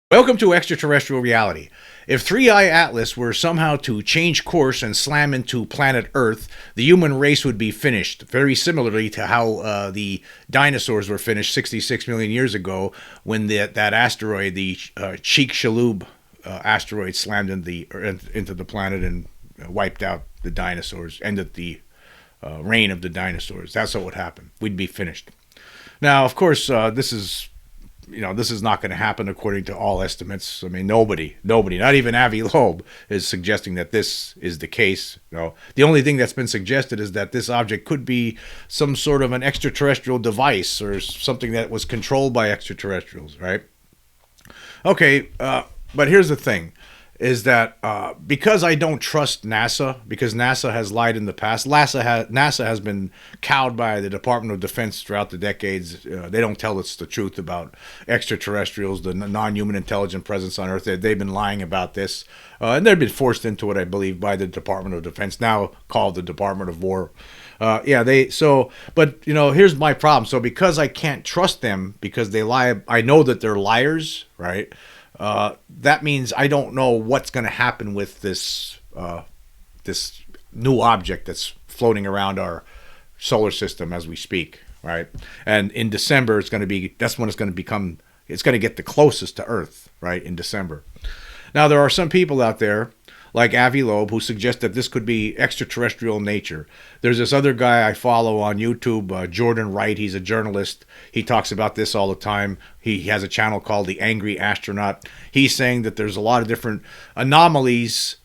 Welcome to Extraterrestrial Reality. If 3-Eye Atlas were somehow to change course and slam into planet Earth, the human race would be finished, very similarly to how the dinosaurs were finished 66 million years ago when that asteroid, the Chicxulub asteroid, slammed into the planet and wiped out the dinosaurs, ended the reign of the dinosaurs. That's what would happen. We'd be finished. Now, of course, this is not going to happen according to all estimates. I mean, nobody, not even Avi Loeb, is suggesting that this is the case. The only thing that's been suggested is that this object could be some sort of an extraterrestrial device or something that was controlled by extraterrestrials, right? Okay, but here's the thing. Is that because I don't trust NASA, because NASA has lied in the past. NASA has been cowed by the Department of Defense throughout the decades. They don't tell us the truth about extraterrestrials, the non-human intelligent presence on Earth. They've been lying about this, and they've been forced into it, I believe, by the Department of Defense, now called the Department of War. But here's my problem. So because I can't trust them because they lie, I know that they're liars, right? That means I don't know what's going to happen with this new object that's floating around our solar system as we speak, right? And in December, that's when it's going to get the closest to Earth, right? In December. Now, there are some people out there like Avi Loeb, who suggests that this could be extraterrestrial in nature. There's this other guy I follow on YouTube, Jordan Wright. He's a journalist. He talks about this all the time. He has a channel called The Angry Astronaut. He's saying that there's a lot of different anomalies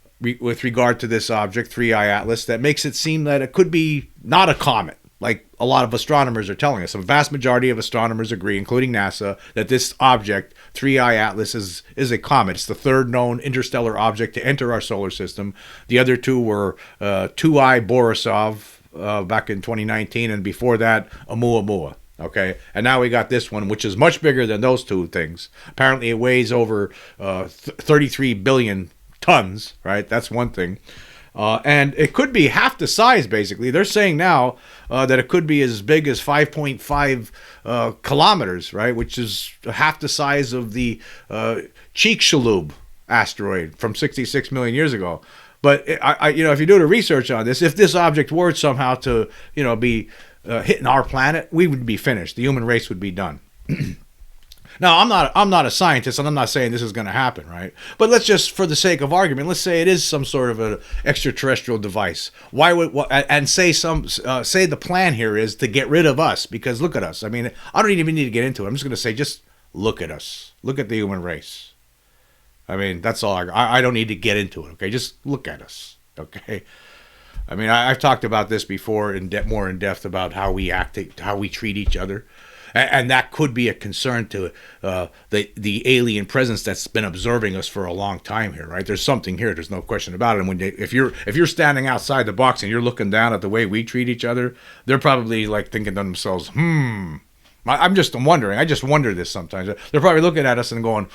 with regard to this object, 3-Eye Atlas, that makes it seem that it could be not a comet, like a lot of astronomers are telling us. A vast majority of astronomers agree, including NASA, that this object, 3-Eye Atlas, is a comet. It's the third known interstellar object to enter our solar system. The other two were 2-Eye Borisov back in 2019, and before that, Oumuamua. Okay, and now we got this one, which is much bigger than those two things. Apparently, it weighs over 33 billion tons, right? That's one thing. And it could be half the size, basically. They're saying now that it could be as big as 5.5 kilometers, right? Which is half the size of the Chicxulub asteroid from 66 million years ago. But if you do the research on this, if this object were somehow to, be hitting our planet, we would be finished. The human race would be done. Now, I'm not a scientist, and I'm not saying this is going to happen, right? But let's just, for the sake of argument, let's say it is some sort of an extraterrestrial device. Say the plan here is to get rid of us, because look at us. I mean, I don't even need to get into it. I'm just going to say, just look at us. Look at the human race. I mean, that's all. I don't need to get into it, okay? Just look at us, okay? I mean, I've talked about this before more in depth about how we act, how we treat each other. And that could be a concern to the alien presence that's been observing us for a long time here, right? There's something here. There's no question about it. And if you're standing outside the box and you're looking down at the way we treat each other, they're probably like thinking to themselves, I'm just wondering. I just wonder this sometimes. They're probably looking at us and going,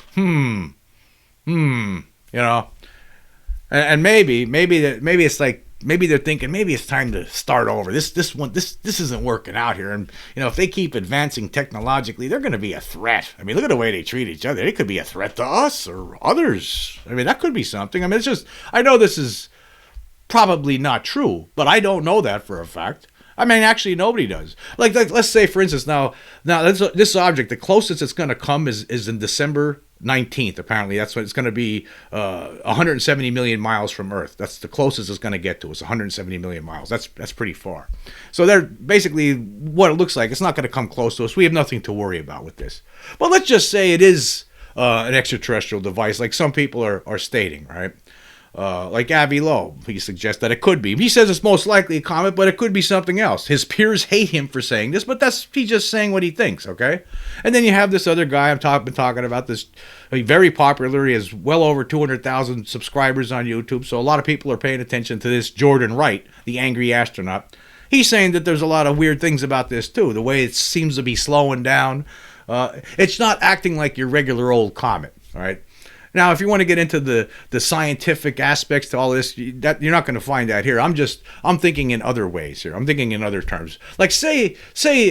And maybe it's like, maybe they're thinking, maybe it's time to start over. This isn't working out here. And, if they keep advancing technologically, they're going to be a threat. I mean, look at the way they treat each other. It could be a threat to us or others. I mean, that could be something. I mean, it's just, I know this is probably not true, but I don't know that for a fact. I mean, actually, nobody does. Like let's say, for instance, now this object, the closest it's going to come is in December 19th. Apparently, that's when it's going to be 170 million miles from Earth. That's the closest it's going to get to. It's 170 million miles. That's pretty far. So they're basically, what it looks like, it's not going to come close to us. We have nothing to worry about with this. But let's just say it is an extraterrestrial device, like some people are stating, right? Like Avi Loeb, he suggests that it could be. He says it's most likely a comet, but it could be something else. His peers hate him for saying this, but he's just saying what he thinks, okay? And then you have this other guy been talking about this, very popular. He has well over 200,000 subscribers on YouTube, so a lot of people are paying attention to this Jordan Wright, the angry astronaut. He's saying that there's a lot of weird things about this, too. The way it seems to be slowing down. It's not acting like your regular old comet, all right? Now, if you want to get into the scientific aspects to all this, that you're not going to find that here. I'm thinking in other ways here. I'm thinking in other terms. Like say it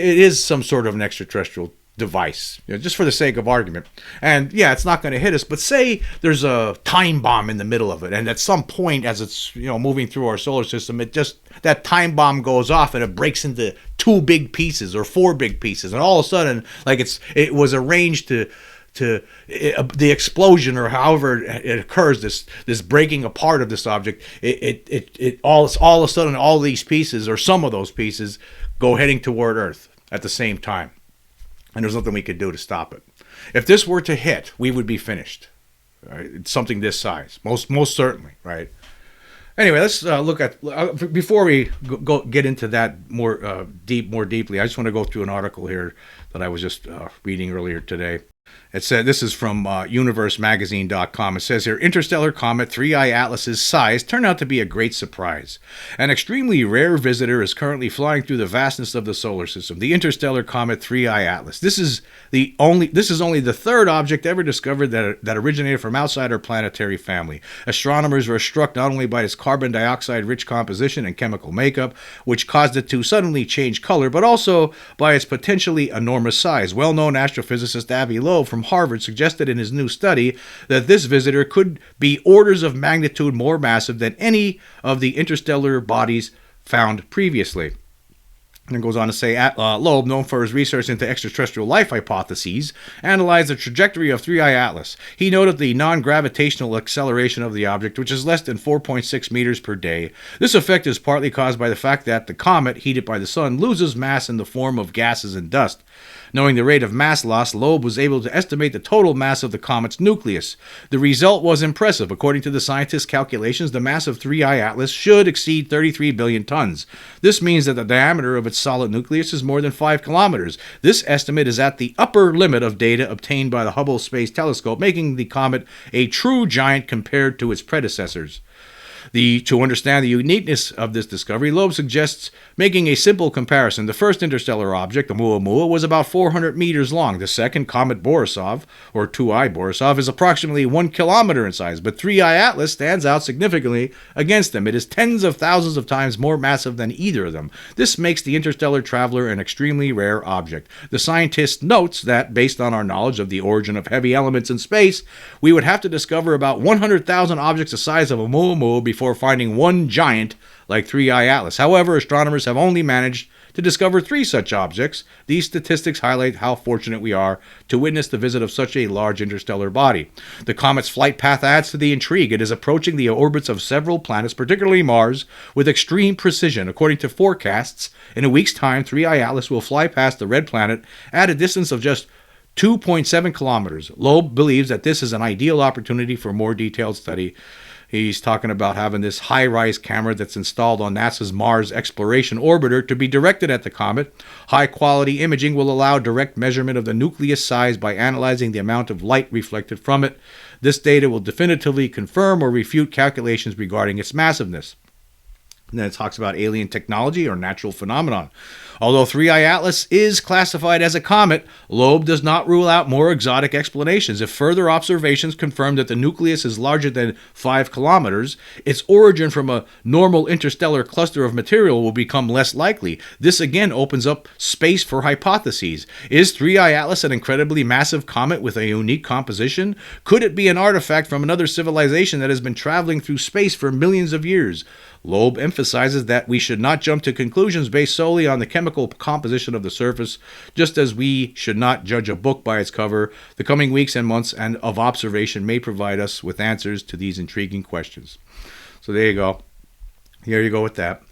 is some sort of an extraterrestrial device, just for the sake of argument. And yeah, it's not going to hit us, but say there's a time bomb in the middle of it, and at some point as it's moving through our solar system, that time bomb goes off and it breaks into 2 big pieces or 4 big pieces, and all of a sudden, like it was arranged to the explosion, or however it occurs, this breaking apart of this object, it all of a sudden, all these pieces or some of those pieces go heading toward Earth at the same time. And there's nothing we could do to stop it. If this were to hit, we would be finished. Right? It's something this size, most certainly, right? Anyway, let's look at before we get into that more deeply. I just want to go through an article here that I was just reading earlier today. It said, this is from universemagazine.com. It says here, interstellar comet 3I Atlas's size turned out to be a great surprise. An extremely rare visitor is currently flying through the vastness of the solar system, the interstellar comet 3I Atlas. This is only the third object ever discovered that originated from outside our planetary family. Astronomers were struck not only by its carbon dioxide-rich composition and chemical makeup, which caused it to suddenly change color, but also by its potentially enormous size. Well-known astrophysicist Avi Loeb from Harvard suggested in his new study that this visitor could be orders of magnitude more massive than any of the interstellar bodies found previously. And it goes on to say, Loeb, known for his research into extraterrestrial life hypotheses, analyzed the trajectory of 3I Atlas. He noted the non-gravitational acceleration of the object, which is less than 4.6 meters per day. This effect is partly caused by the fact that the comet, heated by the sun, loses mass in the form of gases and dust. Knowing the rate of mass loss, Loeb was able to estimate the total mass of the comet's nucleus. The result was impressive. According to the scientists' calculations, the mass of 3I Atlas should exceed 33 billion tons. This means that the diameter of its solid nucleus is more than 5 kilometers. This estimate is at the upper limit of data obtained by the Hubble Space Telescope, making the comet a true giant compared to its predecessors. To understand the uniqueness of this discovery, Loeb suggests making a simple comparison. The first interstellar object, the Oumuamua, was about 400 meters long. The second, Comet Borisov, or 2I Borisov, is approximately 1 kilometer in size, but 3I Atlas stands out significantly against them. It is tens of thousands of times more massive than either of them. This makes the interstellar traveler an extremely rare object. The scientist notes that, based on our knowledge of the origin of heavy elements in space, we would have to discover about 100,000 objects the size of a Oumuamua before finding one giant like 3I Atlas. However, astronomers have only managed to discover 3 such objects. These statistics highlight how fortunate we are to witness the visit of such a large interstellar body. The comet's flight path adds to the intrigue. It is approaching the orbits of several planets, particularly Mars, with extreme precision. According to forecasts, in a week's time, 3I Atlas will fly past the red planet at a distance of just 2.7 kilometers. Loeb believes that this is an ideal opportunity for more detailed study. He's talking about having this high-rise camera that's installed on NASA's Mars Exploration Orbiter to be directed at the comet. High-quality imaging will allow direct measurement of the nucleus size by analyzing the amount of light reflected from it. This data will definitively confirm or refute calculations regarding its massiveness. And then it talks about alien technology or natural phenomenon. Although 3I Atlas is classified as a comet, Loeb does not rule out more exotic explanations. If further observations confirm that the nucleus is larger than 5 kilometers, its origin from a normal interstellar cluster of material will become less likely. This again opens up space for hypotheses. Is 3I Atlas an incredibly massive comet with a unique composition? Could it be an artifact from another civilization that has been traveling through space for millions of years? Loeb emphasizes that we should not jump to conclusions based solely on the chemical composition of the surface, just as we should not judge a book by its cover. The coming weeks and months of observation may provide us with answers to these intriguing questions. So there you go. Here you go with that.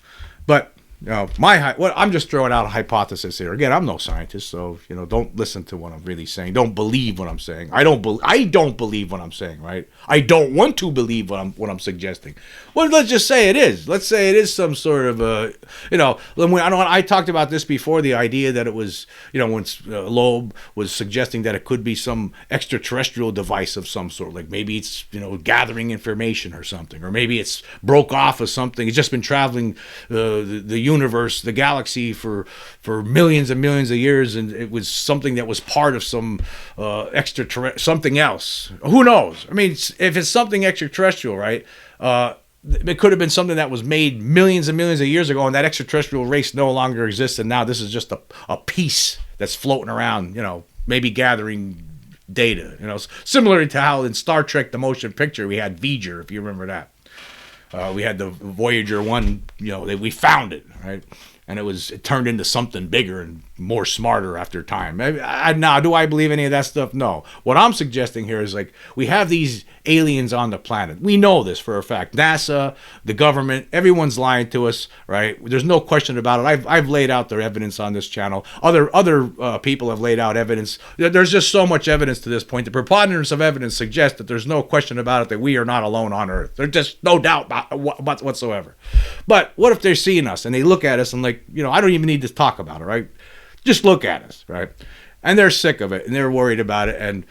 But I'm just throwing out a hypothesis here. Again, I'm no scientist, so don't listen to what I'm really saying. Don't believe what I'm saying. I don't believe what I'm saying, right? I don't want to believe what I'm suggesting. Well, let's just say it is. Let's say it is some sort of I talked about this before. The idea that it was, when Loeb was suggesting that it could be some extraterrestrial device of some sort, like maybe it's gathering information or something, or maybe it's broke off of something. It's just been traveling the universe, the galaxy for millions and millions of years, and it was something that was part of some something else. Who knows? I mean, if it's something extraterrestrial, right? It could have been something that was made millions and millions of years ago, and that extraterrestrial race no longer exists, and now this is just a piece that's floating around, maybe gathering data. Similar to how in Star Trek the motion picture we had Voyager, if you remember that. We had the Voyager 1, we found it, right? And it turned into something bigger and more smarter after time. Now, do I believe any of that stuff? No. What I'm suggesting here is we have these aliens on the planet. We know this for a fact. NASA, the government, everyone's lying to us, right? There's no question about it. I've laid out their evidence on this channel. Other people have laid out evidence. There's just so much evidence to this point. The preponderance of evidence suggests that there's no question about it that we are not alone on Earth. There's just no doubt whatsoever. But what if they're seeing us and they look at us and I don't even need to talk about it, right? Just look at us, right? And they're sick of it and they're worried about it. And,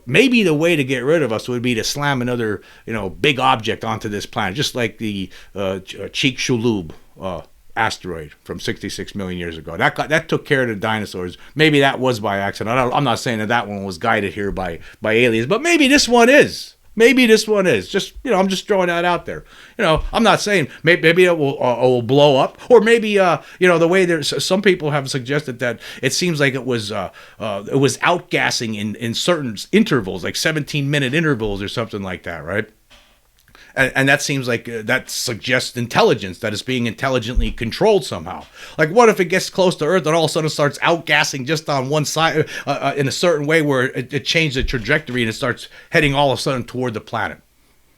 maybe the way to get rid of us would be to slam another, big object onto this planet, just like the Chicxulub asteroid from 66 million years ago. That took care of the dinosaurs. Maybe that was by accident. I'm not saying that one was guided here by aliens, but maybe this one is. Maybe this one is. Just, I'm just throwing that out there. I'm not saying maybe it will blow up, or maybe the way there's some people have suggested that it seems like it was outgassing in certain intervals, like 17-minute intervals or something like that, right? And that seems like that suggests intelligence, that it's being intelligently controlled somehow. Like, what if it gets close to Earth and all of a sudden starts outgassing just on one side in a certain way where it changed the trajectory and it starts heading all of a sudden toward the planet?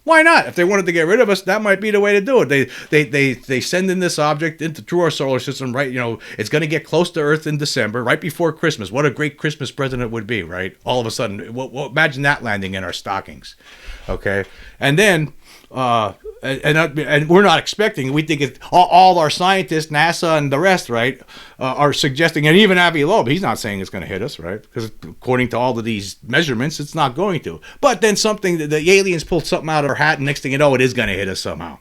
Why not? If they wanted to get rid of us, that might be the way to do it. They send in this object through our solar system, right? It's going to get close to Earth in December, right before Christmas. What a great Christmas present it would be, right? All of a sudden, imagine that landing in our stockings, okay? And then. And we're not expecting. We think it's all our scientists, NASA, and the rest, right, are suggesting, and even Avi Loeb, he's not saying it's going to hit us, right? Because according to all of these measurements, it's not going to. But then the aliens pulled something out of their hat, and next thing you know, it is going to hit us somehow.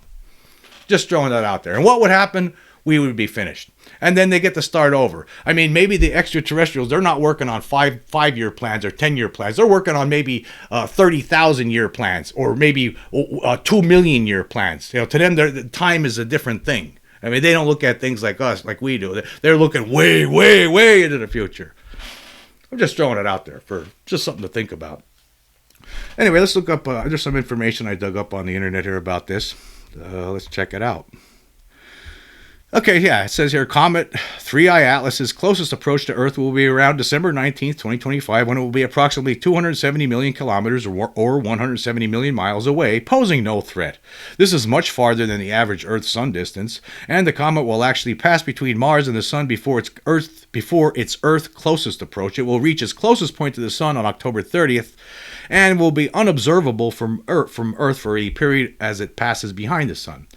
Just throwing that out there. And what would happen? We would be finished. And then they get to start over. I mean, maybe the extraterrestrials, they're not working on five-year plans or 10-year plans. They're working on maybe 30,000-year plans, or maybe 2 million-year plans. To them, the time is a different thing. I mean, they don't look at things like us, like we do. They're looking way, way, way into the future. I'm just throwing it out there for just something to think about. Anyway, let's look up, there's some information I dug up on the internet here about this. Let's check it out. Okay, yeah, it says here, Comet 3I Atlas's closest approach to Earth will be around December 19th, 2025, when it will be approximately 270 million kilometers or 170 million miles away, posing no threat. This is much farther than the average Earth-Sun distance, and the comet will actually pass between Mars and the Sun before its Earth closest approach. It will reach its closest point to the Sun on October 30th, and will be unobservable from Earth for a period as it passes behind the Sun.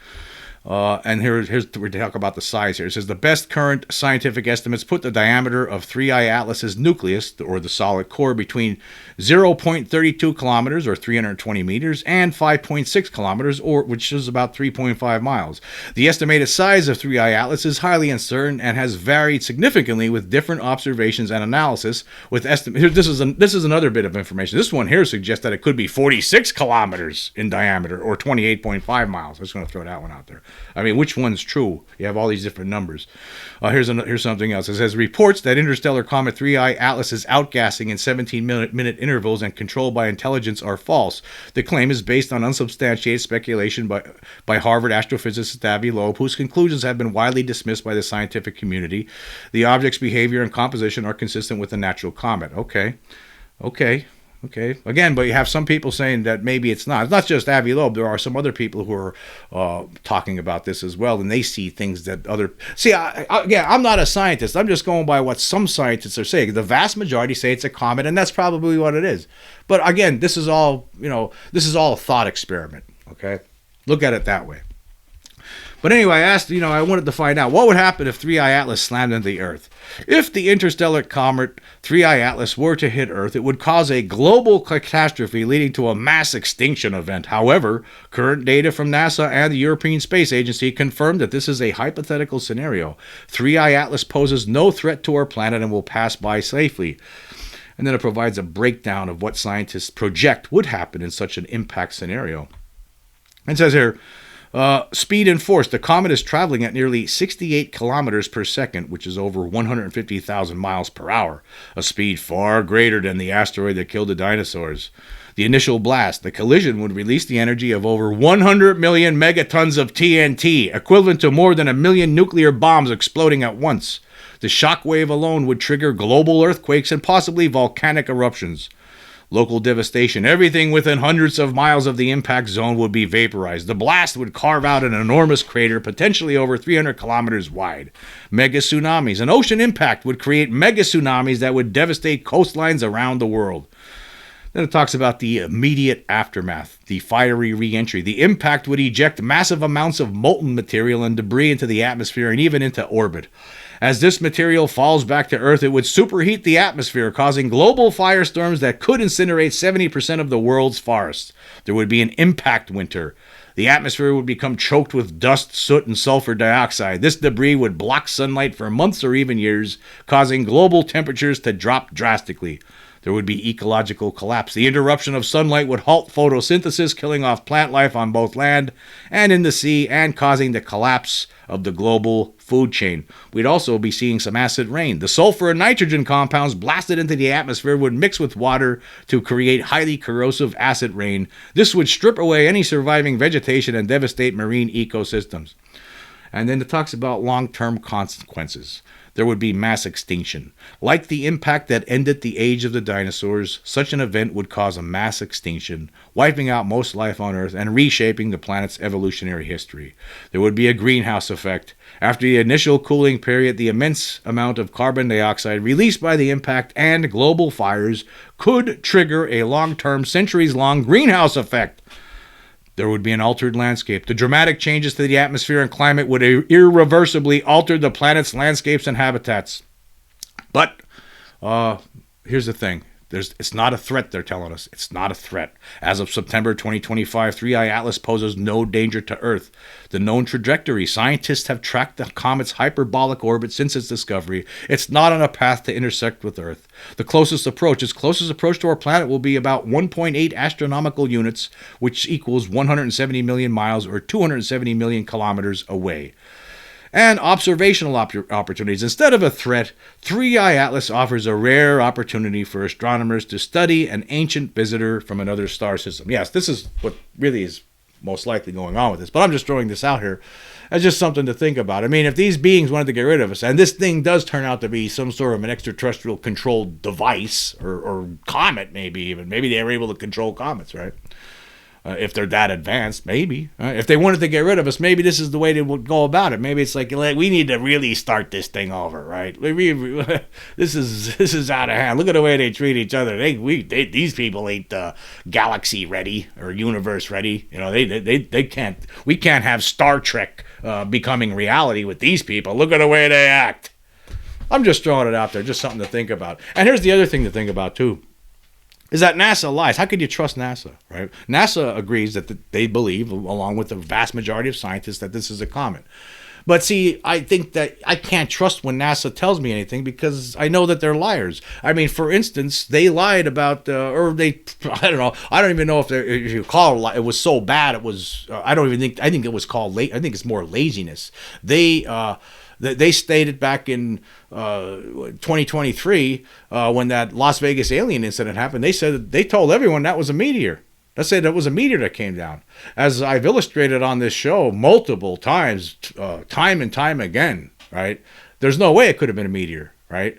And here's we talk about the size here. It says the best current scientific estimates put the diameter of 3I Atlas's nucleus, or the solid core, between 0.32 kilometers, or 320 meters, and 5.6 kilometers, which is about 3.5 miles. The estimated size of 3I Atlas is highly uncertain and has varied significantly with different observations and analysis. With this is another bit of information. This one here suggests that it could be 46 kilometers in diameter, or 28.5 miles. I'm just going to throw that one out there. I mean, which one's true? You have all these different numbers. Here's something else. It says reports that interstellar comet 3I Atlas is outgassing in 17-minute intervals and controlled by intelligence are false. The claim is based on unsubstantiated speculation by Harvard astrophysicist Avi Loeb, whose conclusions have been widely dismissed by the scientific community. The object's behavior and composition are consistent with a natural comet. Okay. Again, but you have some people saying that maybe it's not. It's not just Avi Loeb. There are some other people who are talking about this as well, and they see things that other... See, I'm not a scientist. I'm just going by what some scientists are saying. The vast majority say it's a comet, and that's probably what it is. But again, this is all a thought experiment, okay? Look at it that way. But anyway, I wanted to find out what would happen if 3I Atlas slammed into the Earth. If the interstellar comet 3I Atlas were to hit Earth, it would cause a global catastrophe leading to a mass extinction event. However, current data from NASA and the European Space Agency confirm that this is a hypothetical scenario. 3I Atlas poses no threat to our planet and will pass by safely. And then it provides a breakdown of what scientists project would happen in such an impact scenario. It says here, Speed and force. The comet is traveling at nearly 68 kilometers per second, which is over 150,000 miles per hour, a speed far greater than the asteroid that killed the dinosaurs. The initial blast, the collision, would release the energy of over 100 million megatons of TNT, equivalent to more than 1 million nuclear bombs exploding at once. The shock wave alone would trigger global earthquakes and possibly volcanic eruptions. Local devastation. Everything within hundreds of miles of the impact zone would be vaporized. The blast would carve out an enormous crater, potentially over 300 kilometers wide. Mega tsunamis. An ocean impact would create mega tsunamis that would devastate coastlines around the world. Then it talks about the immediate aftermath, the fiery re-entry. The impact would eject massive amounts of molten material and debris into the atmosphere and even into orbit. As this material falls back to Earth, it would superheat the atmosphere, causing global firestorms that could incinerate 70% of the world's forests. There would be an impact winter. The atmosphere would become choked with dust, soot, and sulfur dioxide. This debris would block sunlight for months or even years, causing global temperatures to drop drastically. There would be ecological collapse. The interruption of sunlight would halt photosynthesis, killing off plant life on both land and in the sea, and causing the collapse of the global food chain. We'd also be seeing some acid rain. The sulfur and nitrogen compounds blasted into the atmosphere would mix with water to create highly corrosive acid rain. This would strip away any surviving vegetation and devastate marine ecosystems. And then it talks about long-term consequences. There would be mass extinction. Like the impact that ended the age of the dinosaurs, such an event would cause a mass extinction, wiping out most life on Earth and reshaping the planet's evolutionary history. There would be a greenhouse effect. After the initial cooling period, the immense amount of carbon dioxide released by the impact and global fires could trigger a long-term, centuries-long greenhouse effect. There would be an altered landscape. The dramatic changes to the atmosphere and climate would irreversibly alter the planet's landscapes and habitats. But here's the thing. It's not a threat, they're telling us. It's not a threat. As of September 2025, 3I Atlas poses no danger to Earth. The known trajectory. Scientists have tracked the comet's hyperbolic orbit since its discovery. It's not on a path to intersect with Earth. Its closest approach to our planet will be about 1.8 astronomical units, which equals 170 million miles or 270 million kilometers away. And observational opportunities. Instead of a threat, 3I Atlas offers a rare opportunity for astronomers to study an ancient visitor from another star system. Yes, this is what really is most likely going on with this, but I'm just throwing this out here as just something to think about. I mean, if these beings wanted to get rid of us, and this thing does turn out to be some sort of an extraterrestrial controlled device, or comet maybe even, maybe they were able to control comets, right? If they're that advanced, maybe. If they wanted to get rid of us, maybe this is the way they would go about it. Maybe it's like we need to really start this thing over, right? This is out of hand. Look at the way they treat each other. These people ain't galaxy ready or universe ready. You know, they can't. We can't have Star Trek becoming reality with these people. Look at the way they act. I'm just throwing it out there, just something to think about. And here's the other thing to think about too. Is that NASA lies. How could you trust NASA, right? NASA agrees that they believe, along with the vast majority of scientists, that this is a comet. But see, I think that I can't trust when NASA tells me anything because I know that they're liars. I mean, for instance, they lied about, I don't know. I don't even know if you call it was so bad. It was, I think it was called, I think it's more laziness. They stated back in 2023 when that Las Vegas alien incident happened, they told everyone that was a meteor. They said it was a meteor that came down. As I've illustrated on this show multiple times, time and time again, right? There's no way it could have been a meteor, right?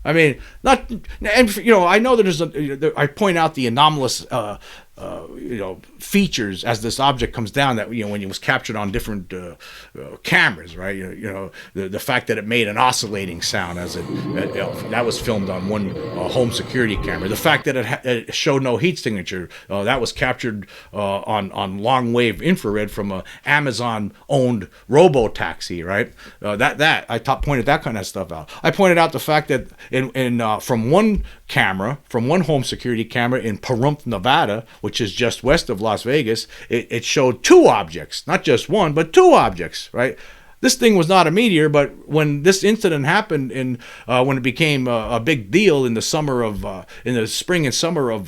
I mean, I know that I point out the anomalous features as this object comes down that, when it was captured on different cameras, right? The fact that it made an oscillating sound that was filmed on one home security camera. The fact that it showed no heat signature, that was captured on long wave infrared from a Amazon-owned robo-taxi, right? I pointed that kind of stuff out. I pointed out the fact that from one home security camera in Pahrump, Nevada, which is just west of Las Vegas, it showed two objects, not just one, but two objects, right? This thing was not a meteor, but when this incident happened, when it became a big deal in the spring and summer of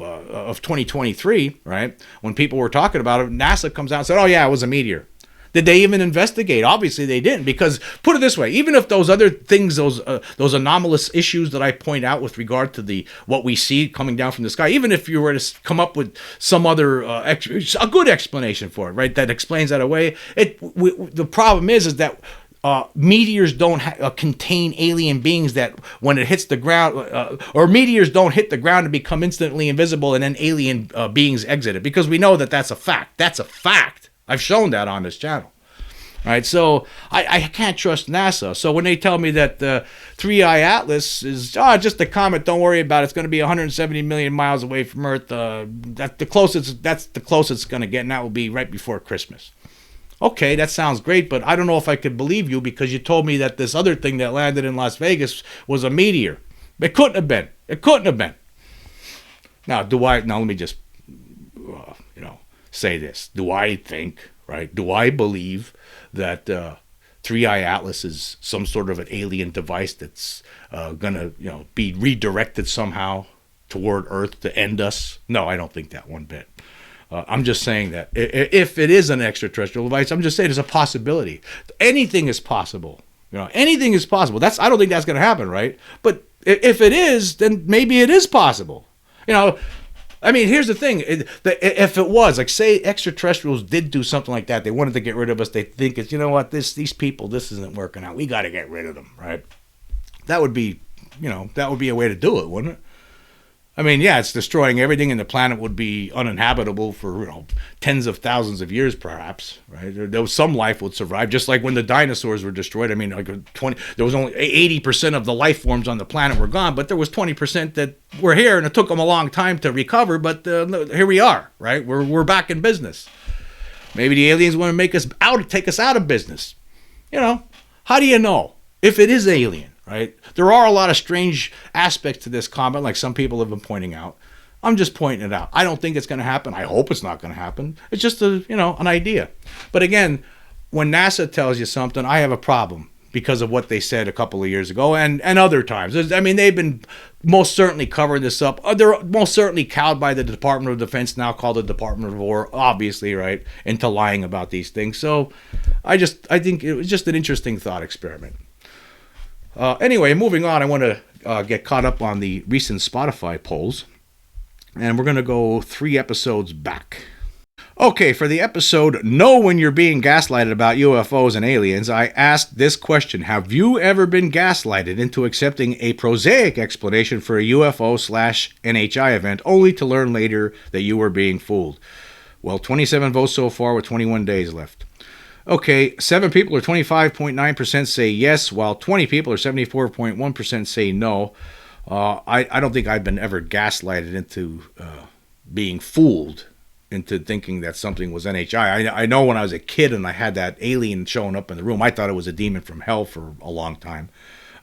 2023, right? When people were talking about it, NASA comes out and said, "Oh yeah, it was a meteor." Did they even investigate? Obviously they didn't, because put it this way, even if those other things, those anomalous issues that I point out with regard to what we see coming down from the sky, even if you were to come up with some other a good explanation for it, right, that explains that away, the problem is that meteors don't contain alien beings that when it hits the ground, or meteors don't hit the ground and become instantly invisible and then alien beings exit it, because we know that that's a fact. That's a fact. I've shown that on this channel. Right, so I can't trust NASA. So when they tell me that the 3I Atlas is just a comet, don't worry about it. It's going to be 170 million miles away from Earth. That's the closest it's going to get, and that will be right before Christmas. Okay, that sounds great, but I don't know if I could believe you, because you told me that this other thing that landed in Las Vegas was a meteor. It couldn't have been. It couldn't have been. Now let me just say this. Do I think, right? Do I believe that 3I Atlas is some sort of an alien device that's gonna be redirected somehow toward Earth to end us? No, I don't think that one bit. I'm just saying that if it is an extraterrestrial device, I'm just saying it's a possibility. Anything is possible. Anything is possible. I don't think that's going to happen, right? But if it is, then maybe it is possible. I mean, here's the thing. If it was, like, say extraterrestrials did do something like that, they wanted to get rid of us, they think it's, these people, this isn't working out, we got to get rid of them, right? That would be a way to do it, wouldn't it? I mean, yeah, it's destroying everything, and the planet would be uninhabitable for tens of thousands of years, perhaps. Right? There was some life would survive, just like when the dinosaurs were destroyed. I mean, there was only 80% of the life forms on the planet were gone, but there was 20% that were here, and it took them a long time to recover. But here we are, right? We're back in business. Maybe the aliens want to take us out of business. How do you know if it is alien? Right? There are a lot of strange aspects to this comet, like some people have been pointing out. I'm just pointing it out. I don't think it's going to happen. I hope it's not going to happen. It's just an idea. But again, when NASA tells you something, I have a problem because of what they said a couple of years ago and other times. I mean, they've been most certainly covering this up. They're most certainly cowed by the Department of Defense, now called the Department of War, obviously, right, into lying about these things. So I think it was just an interesting thought experiment. Anyway, moving on, I want to get caught up on the recent Spotify polls, and we're going to go 3 episodes back. Okay, for the episode Know When You're Being Gaslighted About UFOs and Aliens, I asked this question: have you ever been gaslighted into accepting a prosaic explanation for a UFO/NHI event only to learn later that you were being fooled? Well, 27 votes so far with 21 days left. Okay, 7 people or 25.9% say yes, while 20 people or 74.1% say no. I don't think I've been ever gaslighted into being fooled into thinking that something was NHI. I know when I was a kid and I had that alien showing up in the room, I thought it was a demon from hell for a long time.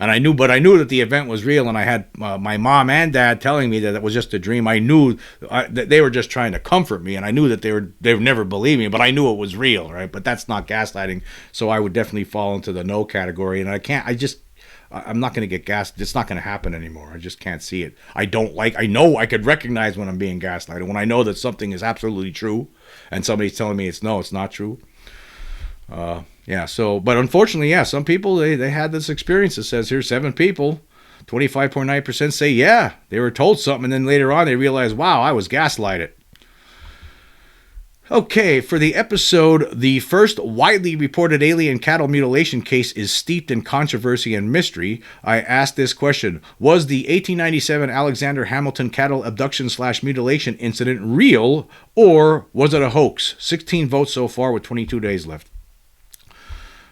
And I knew that the event was real, and I had my mom and dad telling me that it was just a dream. I knew that they were just trying to comfort me, and I knew that they would never believe me, but I knew it was real, right? But that's not gaslighting, so I would definitely fall into the no category, and I'm not going to get gas. It's not going to happen anymore. I just can't see it. I know I could recognize when I'm being gaslighted, when I know that something is absolutely true, and somebody's telling me it's not true. But unfortunately, some people, they had this experience that says here's 7 people, 25.9% say, yeah, they were told something, and then later on they realized, wow, I was gaslighted. Okay, for the episode, the first widely reported alien cattle mutilation case is steeped in controversy and mystery, I asked this question: was the 1897 Alexander Hamilton cattle abduction/mutilation incident real, or was it a hoax? 16 votes so far with 22 days left.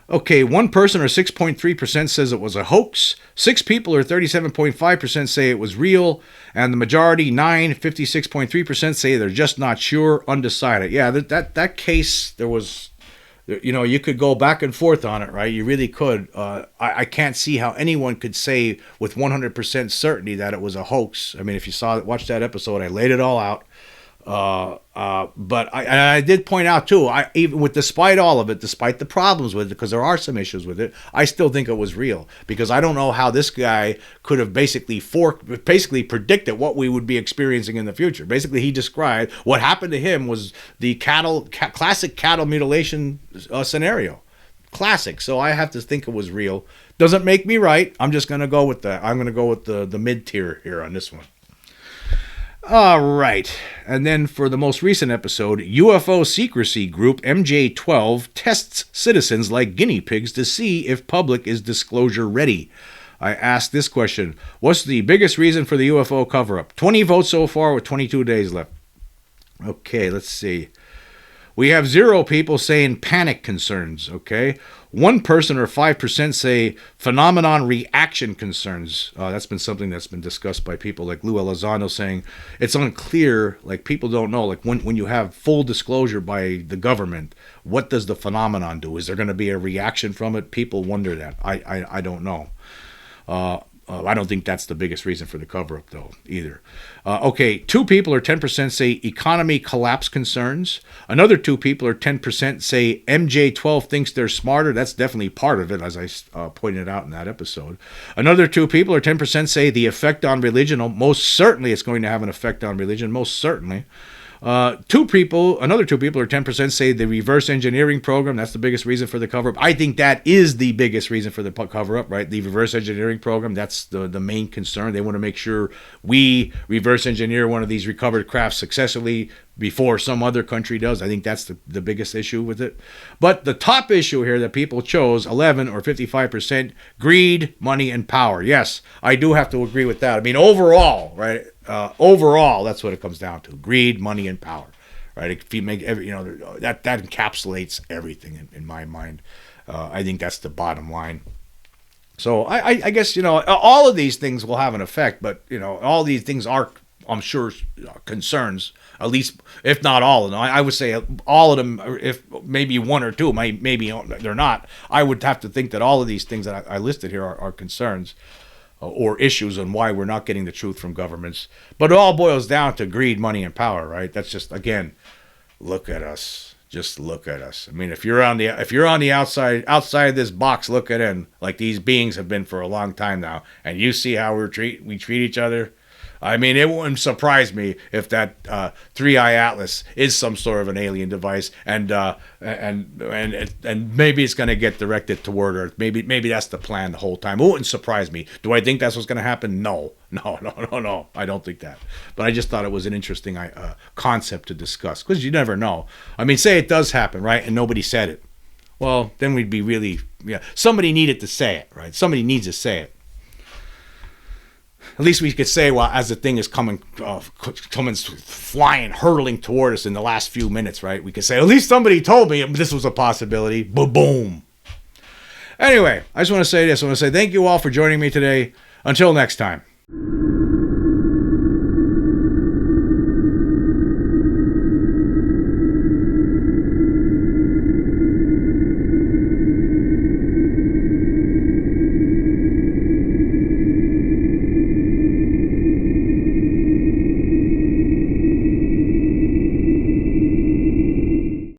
Okay, 1 person or 6.3% says it was a hoax. 6 people or 37.5% say it was real. And the majority, 56.3% say they're just not sure, undecided. Yeah, that case, there was, you could go back and forth on it, right? You really could. I can't see how anyone could say with 100% certainty that it was a hoax. I mean, if you watch that episode, I laid it all out. But I did point out too, even despite all of it, despite the problems with it, because there are some issues with it, I still think it was real, because I don't know how this guy could have basically predicted what we would be experiencing in the future. Basically, he described what happened to him was the classic cattle mutilation scenario. Classic. So I have to think it was real. Doesn't make me right. I'm just gonna go with the mid tier here on this one. All right. And then for the most recent episode, UFO secrecy group MJ12 tests citizens like guinea pigs to see if public is disclosure ready. I asked this question: what's the biggest reason for the UFO cover-up? 20 votes so far with 22 days left. Okay, let's see. We have 0 people saying panic concerns, okay? 1 person or 5% say phenomenon reaction concerns. That's been something that's been discussed by people like Lou Elizondo, saying it's unclear, like people don't know, like when you have full disclosure by the government, what does the phenomenon do? Is there going to be a reaction from it? People wonder that. I don't know. I don't think that's the biggest reason for the cover-up, though, either. Okay, 2 people or 10% say economy collapse concerns. Another 2 people or 10% say MJ12 thinks they're smarter. That's definitely part of it, as I pointed out in that episode. Another 2 people or 10% say the effect on religion. Most certainly it's going to have an effect on religion, most certainly. Another 2 people or 10% say the reverse engineering program. That's the biggest reason for the cover-up. I think that is the biggest reason for the cover-up, right? The reverse engineering program, that's the main concern. They want to make sure we reverse engineer one of these recovered crafts successfully before some other country does. I think that's the biggest issue with it. But the top issue here that people chose, 11 or 55%, greed, money, and power. Yes, I do have to agree with that. I mean, overall, right? Overall, that's what it comes down to: greed, money, and power. Right? If you make that encapsulates everything in my mind. I think that's the bottom line. So I guess all of these things will have an effect, but all these things are, I'm sure, concerns. At least, if not all of them, I would say all of them. If maybe 1 or 2, maybe they're not. I would have to think that all of these things that I listed here are concerns or issues on why we're not getting the truth from governments. But it all boils down to greed, money, and power, right? That's just, again, look at us. Just look at us. I mean, if you're on the outside this box looking in, like these beings have been for a long time now, and you see how we treat each other. I mean, it wouldn't surprise me if that 3i Atlas is some sort of an alien device, and maybe it's going to get directed toward Earth. Maybe that's the plan the whole time. It wouldn't surprise me. Do I think that's what's going to happen? No. I don't think that. But I just thought it was an interesting concept to discuss, because you never know. I mean, say it does happen, right, and nobody said it. Well, then we'd be really, somebody needed to say it, right? Somebody needs to say it. At least we could say, well, as the thing is coming flying, hurtling toward us in the last few minutes, right? We could say, at least somebody told me this was a possibility. Boom. Anyway, I just want to say this. I want to say thank you all for joining me today. Until next time.